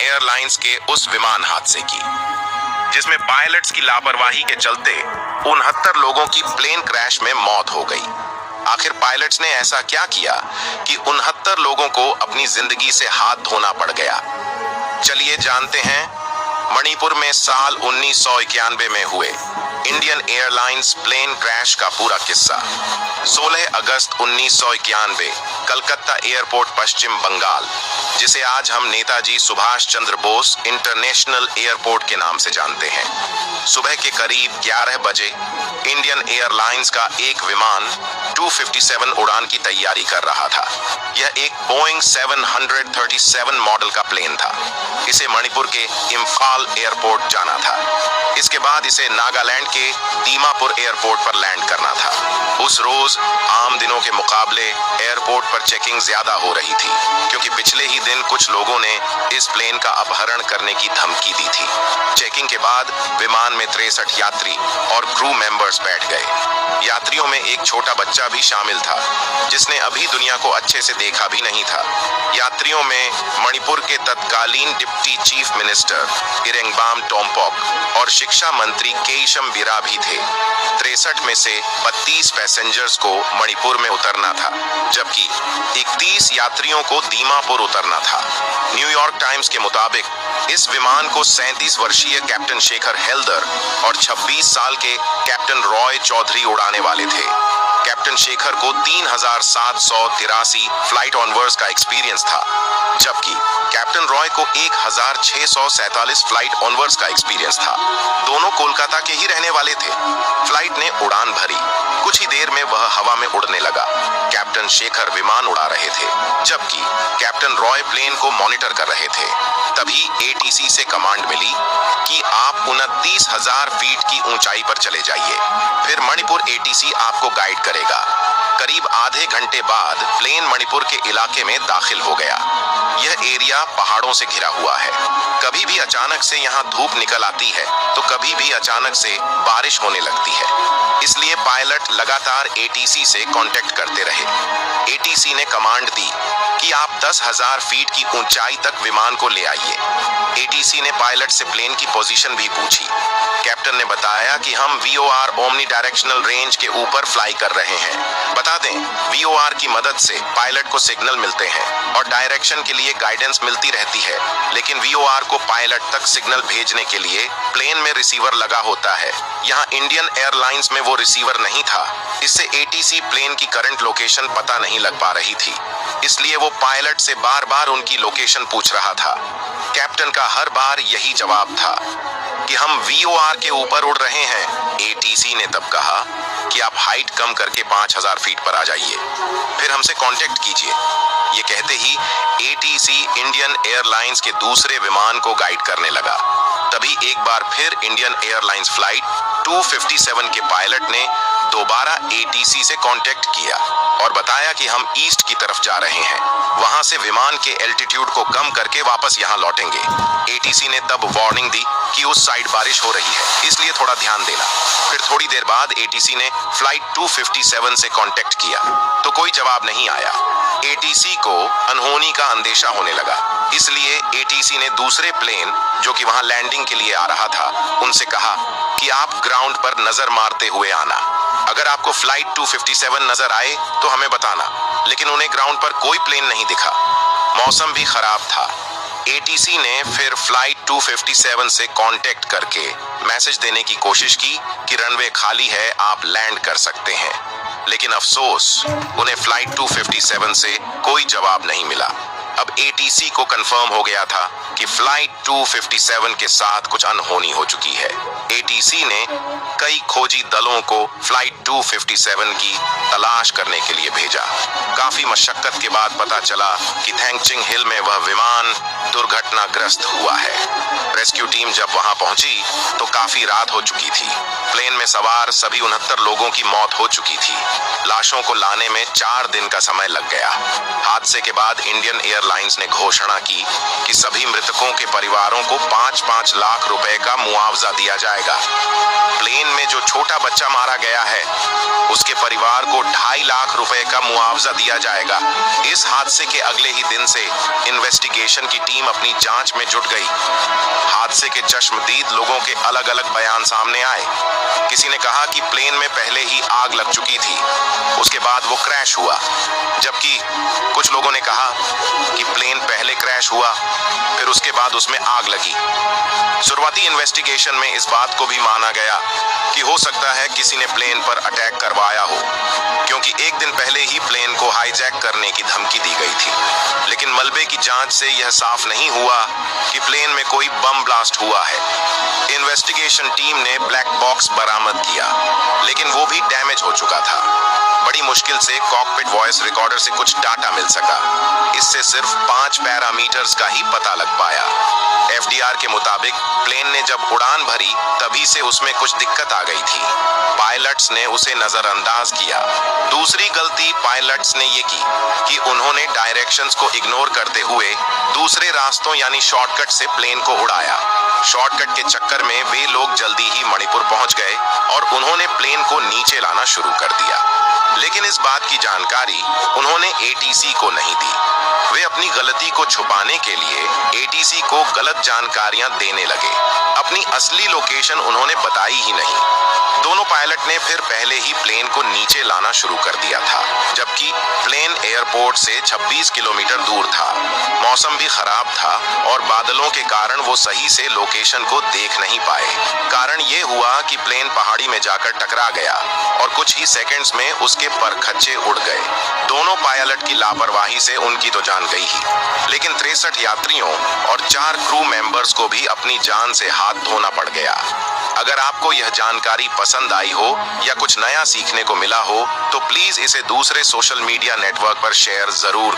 Airlines के उस विमान हादसे की, जिसमें पायलट्स की लापरवाही के चलते 69 लोगों की प्लेन क्रैश में मौत हो गई। आखिर पायलट्स ने ऐसा क्या किया कि 69 लोगों को अपनी जिंदगी से हाथ धोना पड़ गया? चलिए जानते हैं मणिपुर में साल 1991 में हुए इंडियन एयरलाइंस प्लेन क्रैश का पूरा किस्सा। 16 अगस्त 1991 कलकत्ता एयरपोर्ट, पश्चिम बंगाल, जिसे आज हम नेताजी सुभाष चंद्र बोस इंटरनेशनल एयरपोर्ट के नाम से जानते हैं। सुबह के करीब 11 बजे इंडियन एयरलाइंस का एक विमान 257 उड़ान की तैयारी कर रहा था। यह एक बोइंग 737 मॉडल का प्लेन था। इसे मणिपुर के इम्फाल एयरपोर्ट जाना था। इसके बाद इसे नागालैंड के दीमापुर एयरपोर्ट पर लैंड करना था। उस रोज आम दिनों के मुकाबले एयरपोर्ट पर चेकिंग ज्यादा हो रही थी, क्योंकि पिछले ही दिन कुछ लोगों ने इस प्लेन का अपहरण करने की धमकी दी थी। चेकिंग के बाद विमान में 63 यात्री और क्रू मेंबर्स बैठ गए। यात्रियों में एक छोटा बच्चा भी शामिल था, जिसने अभी दुनिया को अच्छे से देखा भी नहीं था। यात्रियों में मणिपुर के तत्कालीन डिप्टी चीफ मिनिस्टर इरेंगबाम टोम्पोक और शिक्षा मंत्री केशम बिरा भी थे। 63 में से 32 पैसेंजर्स को मणिपुर में उतरना था, जबकि 31 यात्रियों को दीमापुर उतरना था। न्यूयॉर्क टाइम्स के मुताबिक इस विमान को 37 वर्षीय कैप्टन शेखर हेल्दर और 26 साल के कैप्टन रॉय चौधरी उड़ाने वाले थे। कैप्टन शेखर को 3783 फ्लाइट ऑनवर्स का एक्सपीरियंस था, जबकि कैप्टन रॉय को 1647 फ्लाइट ऑनवर्स का एक्सपीरियंस था। दोनों कोलकाता के ही रहने वाले थे। फ्लाइट ने उड़ान भरी। कुछ ही देर में वह हवा में उड़ने लगा। कैप्टन शेखर विमान उड़ा रहे थे, जबकि कैप्टन रॉय प्लेन को मॉनिटर कर रहे थे। तभी एटीसी से कमांड मिली कि आप 29,000 फीट की ऊंचाई पर चले जाइए, फिर मणिपुर एटीसी आपको गाइड करेगा। करीब आधे घंटे बाद प्लेन मणिपुर के इलाके में दाखिल हो गया। यह एरिया पहाड़ों से घिरा हुआ है। कभी भी अचानक से यहाँ धूप निकल आती है, तो कभी भी अचानक से बारिश होने लगती है। इसलिए पायलट लगातार एटीसी से कांटेक्ट करते रहे। एटीसी ने कमांड दी कि आप 10,000 फीट की ऊंचाई तक विमान को ले आइए। एटीसी ने पायलट से प्लेन की पोजीशन भी पूछी। कैप्टन ने बताया कि हम वीओआर ओमनी डायरेक्शनल रेंज के ऊपर फ्लाई कर रहे हैं। बता दें, वीओआर की मदद से पायलट को सिग्नल मिलते हैं और डायरेक्शन के लिए गाइडेंस मिलती रहती है, लेकिन वीओआर को पायलट तक सिग्नल भेजने के लिए प्लेन में रिसीवर लगा होता है। यहाँ इंडियन एयरलाइंस में वो रिसीवर नहीं था। इससे एटीसी प्लेन की करंट लोकेशन पता नहीं लग पा रही थी, इसलिए वो पायलट से बार बार उनकी लोकेशन पूछ रहा था। कैप्टन का हर बार यही जवाब था कि हम वीओआर के ऊपर उड़ रहे हैं। एटीसी ने तब कहा कि आप हाइट कम करके 5,000 फीट पर आ जाइए, फिर हमसे कांटेक्ट कीजिए। ये कहते ही एटीसी इंडियन एयरलाइंस के दूसरे विमान को गाइड करने लगा। तभी एक बार फिर इंडियन एयरलाइंस फ्लाइट 257 के पायलट ने दोबारा एटीसी से कांटेक्ट किया और बताया कि हम ईस्ट की तरफ जा रहे हैं, वहां से विमान के एल्टीट्यूड को कम करके वापस यहां लौटेंगे। एटीसी ने तब वार्निंग दी कि उस साइड बारिश हो रही है, इसलिए थोड़ा ध्यान देना। फिर थोड़ी देर बाद एटीसी ने फ्लाइट 257 से कांटेक्ट किया, तो कोई जवाब नहीं आया। एटीसी को अनहोनी का अंदेशा होने लगा, इसलिए एटीसी ने दूसरे प्लेन जो कि वहां लैंडिंग के लिए आ रहा था, उनसे कहा कि आप ग्राउंड पर नजर मारते हुए आना। अगर आपको फ्लाइट 257 नजर आए तो हमें बताना, लेकिन उन्हें ग्राउंड पर कोई प्लेन नहीं दिखा। मौसम भी खराब था। एटीसी ने फिर फ्लाइट 257 से कांटेक्ट करके मैसेज देने की कोशिश की कि रनवे खाली है, आप लैंड कर सकते हैं, लेकिन अफसोस उन्हें फ्लाइट 257 से कोई जवाब नहीं मिला। अब एटीसी को कंफर्म हो गया था कि फ्लाइट 257 के साथ कुछ अनहोनी हो चुकी है। एटीसी ने कई खोजी दलों को फ्लाइट 257 की तलाश करने के लिए भेजा। काफी मशक्कत के बाद पता चला कि थैंगचिंग हिल में वह विमान दुर्घटनाग्रस्त हुआ है। रेस्क्यू टीम जब वहां पहुंची तो काफी रात हो चुकी थी। प्लेन में सवार सभी 69 लोगों की मौत हो चुकी थी। लाशों को लाने में 4 दिन का समय लग गया। हादसे के बाद इंडियन एयरलाइंस एयरलाइंस ने घोषणा की कि सभी मृतकों के परिवारों को 5-5 लाख रुपए का मुआवजा दिया जाएगा। प्लेन में जो छोटा बच्चा मारा गया है उसके परिवार को 2.5 लाख रुपए का मुआवजा दिया जाएगा। इस हादसे के अगले ही दिन से इन्वेस्टिगेशन की टीम अपनी जांच में जुट गई। हादसे के चश्मदीद लोगों के अलग अलग बयान सामने आए। किसी ने कहा कि प्लेन में पहले ही आग लग चुकी थी, उसके बाद वो क्रैश हुआ, जबकि कुछ लोगों ने कहा कि प्लेन पहले क्रैश हुआ फिर उसके बाद उसमें आग लगी। शुरुआती इन्वेस्टिगेशन में इस बात को भी माना गया कि हो सकता है किसी ने प्लेन पर अटैक करवाया हो, क्योंकि एक दिन पहले ही प्लेन को हाईजैक करने की धमकी दी गई थी। लेकिन मलबे की जांच से यह साफ नहीं हुआ कि प्लेन में कोई बम ब्लास्ट हुआ है। इन्वेस्टिगेशन टीम ने ब्लैक बॉक्स बरामद किया, लेकिन वो भी डैमेज हो चुका था। बड़ी मुश्किल से कॉकपिट वॉइस रिकॉर्डर से कुछ डाटा मिल सका। इससे सिर्फ 5 पैरामीटर्स का ही पता लग पाया। एफडीआर के मुताबिक प्लेन ने जब उड़ान भरी तभी से उसमें कुछ दिक्कत आ गई थी। पायलट्स ने उसे नजरअंदाज किया। दूसरी गलती पायलट्स ने ये की कि उन्होंने डायरेक्शंस को इग्नोर करते हुए दूसरे रास्तों यानी शॉर्टकट से प्लेन को उड़ाया। शॉर्टकट के चक्कर में वे लोग जल्दी ही मणिपुर पहुंच गए और उन्होंने प्लेन को नीचे लाना शुरू कर दिया। लेकिन इस बात की जानकारी उन्होंने एटीसी को नहीं दी। वे अपनी गलती को छुपाने के लिए एटीसी को गलत जानकारियां देने लगे। अपनी असली लोकेशन उन्होंने बताई ही नहीं। दोनों पायलट ने फिर पहले ही प्लेन को नीचे लाना शुरू कर दिया था, जबकि प्लेन एयरपोर्ट से 26 किलोमीटर दूर था। मौसम भी खराब था और बादलों के कारण वो सही से लोकेशन को देख नहीं पाए। कारण ये हुआ कि प्लेन पहाड़ी में जाकर टकरा गया और कुछ ही सेकंड्स में उसके परखच्चे उड़ गए। दोनों पायलट की लापरवाही से उनकी तो जान गई ही, लेकिन 63 यात्रियों और 4 क्रू मेंबर्स को भी अपनी जान से हाथ धोना पड़ गया। अगर आपको यह जानकारी पसंद आई हो या कुछ नया सीखने को मिला हो तो प्लीज इसे दूसरे सोशल मीडिया नेटवर्क पर शेयर जरूर